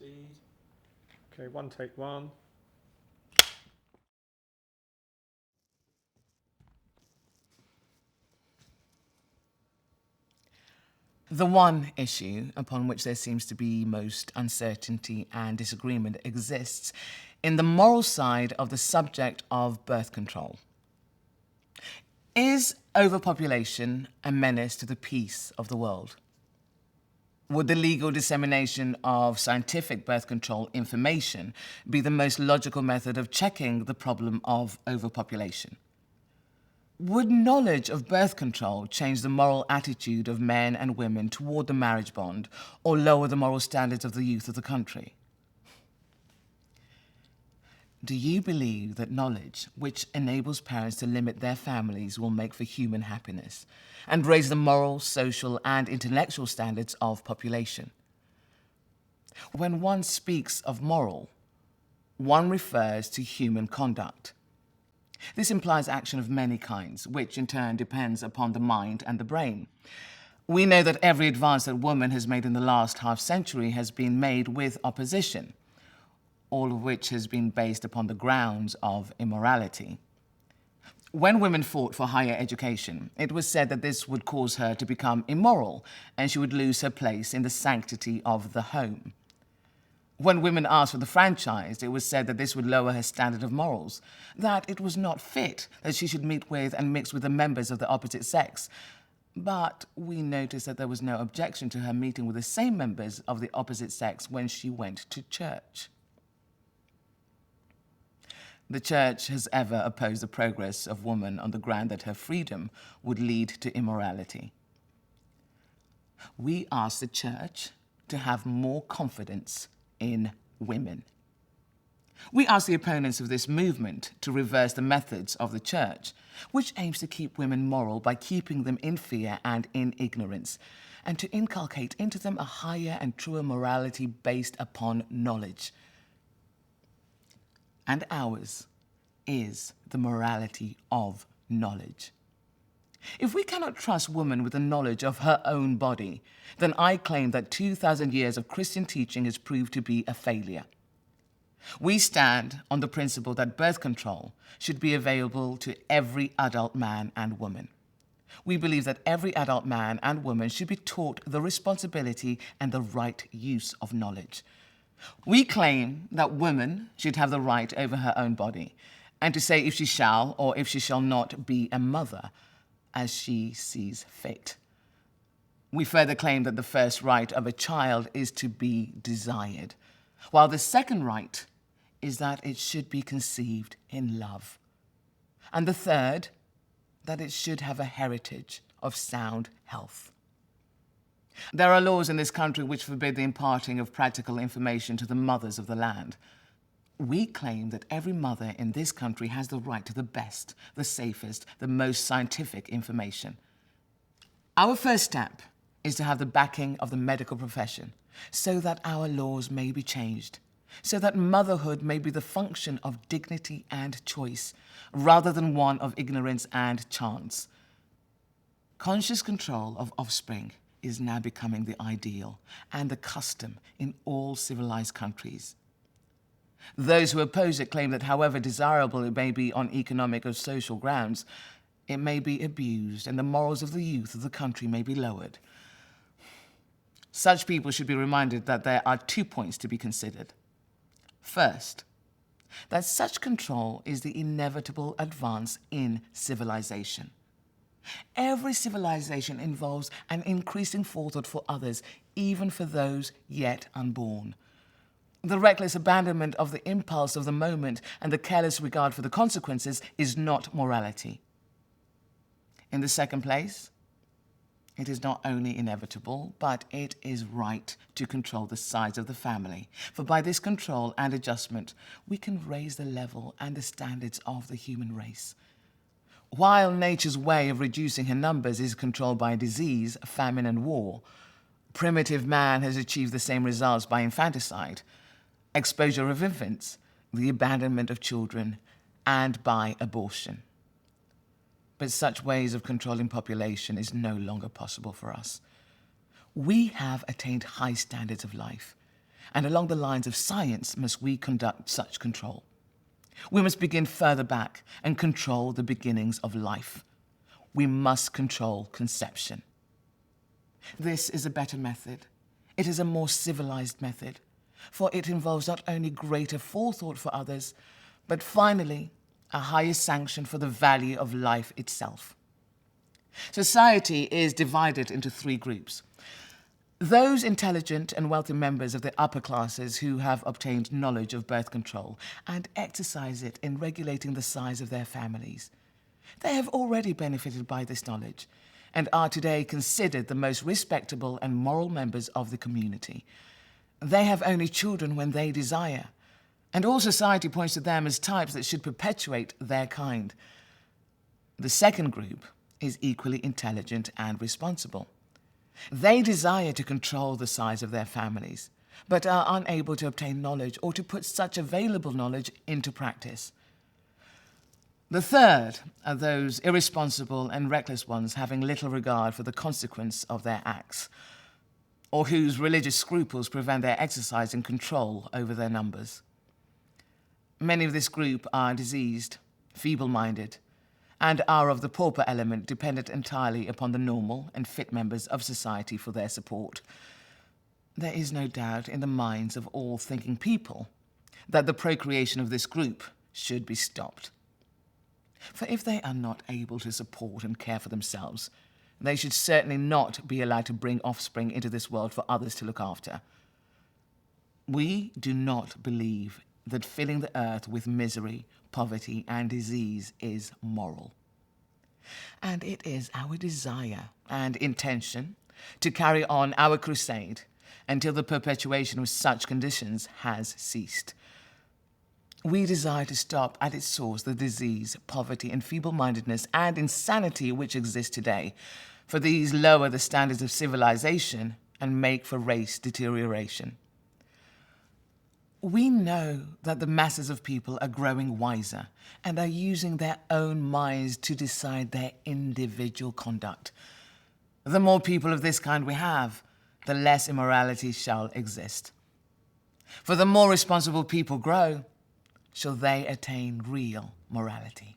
Speed. Okay, one take one. The one issue upon which there seems to be most uncertainty and disagreement exists in the moral side of the subject of birth control. Is overpopulation a menace to the peace of the world? Would the legal dissemination of scientific birth control information be the most logical method of checking the problem of overpopulation? Would knowledge of birth control change the moral attitude of men and women toward the marriage bond or lower the moral standards of the youth of the country? Do you believe that knowledge which enables parents to limit their families will make for human happiness and raise the moral, social, and intellectual standards of population? When one speaks of moral, one refers to human conduct. This implies action of many kinds, which in turn depends upon the mind and the brain. We know that every advance that woman has made in the last half-century has been made with opposition, all of which has been based upon the grounds of immorality. When women fought for higher education, it was said that this would cause her to become immoral and she would lose her place in the sanctity of the home. When women asked for the franchise, it was said that this would lower her standard of morals, that it was not fit that she should meet with and mix with the members of the opposite sex. But we noticed that there was no objection to her meeting with the same members of the opposite sex when she went to church. The church has ever opposed the progress of woman on the ground that her freedom would lead to immorality. We ask the church to have more confidence in women. We ask the opponents of this movement to reverse the methods of the church, which aims to keep women moral by keeping them in fear and in ignorance, and to inculcate into them a higher and truer morality based upon knowledge. And ours is the morality of knowledge. If we cannot trust woman with the knowledge of her own body, then I claim that 2,000 years of Christian teaching has proved to be a failure. We stand on the principle that birth control should be available to every adult man and woman. We believe that every adult man and woman should be taught the responsibility and the right use of knowledge. We claim that woman should have the right over her own body, and to say if she shall or if she shall not be a mother, as she sees fit. We further claim that the first right of a child is to be desired, while the second right is that it should be conceived in love, and the third, that it should have a heritage of sound health. There are laws in this country which forbid the imparting of practical information to the mothers of the land. We claim that every mother in this country has the right to the best, the safest, the most scientific information. Our first step is to have the backing of the medical profession so that our laws may be changed, so that motherhood may be the function of dignity and choice, rather than one of ignorance and chance. Conscious control of offspring is now becoming the ideal and the custom in all civilized countries. Those who oppose it claim that however desirable it may be on economic or social grounds, it may be abused and the morals of the youth of the country may be lowered. Such people should be reminded that there are 2 points to be considered. First, that such control is the inevitable advance in civilization. Every civilization involves an increasing forethought for others, even for those yet unborn. The reckless abandonment of the impulse of the moment and the careless regard for the consequences is not morality. In the second place, it is not only inevitable, but it is right to control the size of the family. For by this control and adjustment, we can raise the level and the standards of the human race. While nature's way of reducing her numbers is controlled by disease, famine, and war, primitive man has achieved the same results by infanticide, exposure of infants, the abandonment of children, and by abortion. But such ways of controlling population is no longer possible for us. We have attained high standards of life, and along the lines of science must we conduct such control. We must begin further back and control the beginnings of life. We must control conception. This is a better method. It is a more civilized method, for it involves not only greater forethought for others, but finally, a higher sanction for the value of life itself. Society is divided into three groups. Those intelligent and wealthy members of the upper classes who have obtained knowledge of birth control and exercise it in regulating the size of their families. They have already benefited by this knowledge and are today considered the most respectable and moral members of the community. They have only children when they desire, and all society points to them as types that should perpetuate their kind. The second group is equally intelligent and responsible. They desire to control the size of their families, but are unable to obtain knowledge or to put such available knowledge into practice. The third are those irresponsible and reckless ones having little regard for the consequence of their acts, or whose religious scruples prevent their exercising control over their numbers. Many of this group are diseased, feeble-minded, and are of the pauper element dependent entirely upon the normal and fit members of society for their support. There is no doubt in the minds of all thinking people that the procreation of this group should be stopped. For if they are not able to support and care for themselves, they should certainly not be allowed to bring offspring into this world for others to look after. We do not believe that filling the earth with misery, poverty, and disease is moral. And it is our desire and intention to carry on our crusade until the perpetuation of such conditions has ceased. We desire to stop at its source the disease, poverty, and feeble-mindedness and insanity which exist today, for these lower the standards of civilization and make for race deterioration. We know that the masses of people are growing wiser and are using their own minds to decide their individual conduct. The more people of this kind we have, the less immorality shall exist. For the more responsible people grow, shall they attain real morality.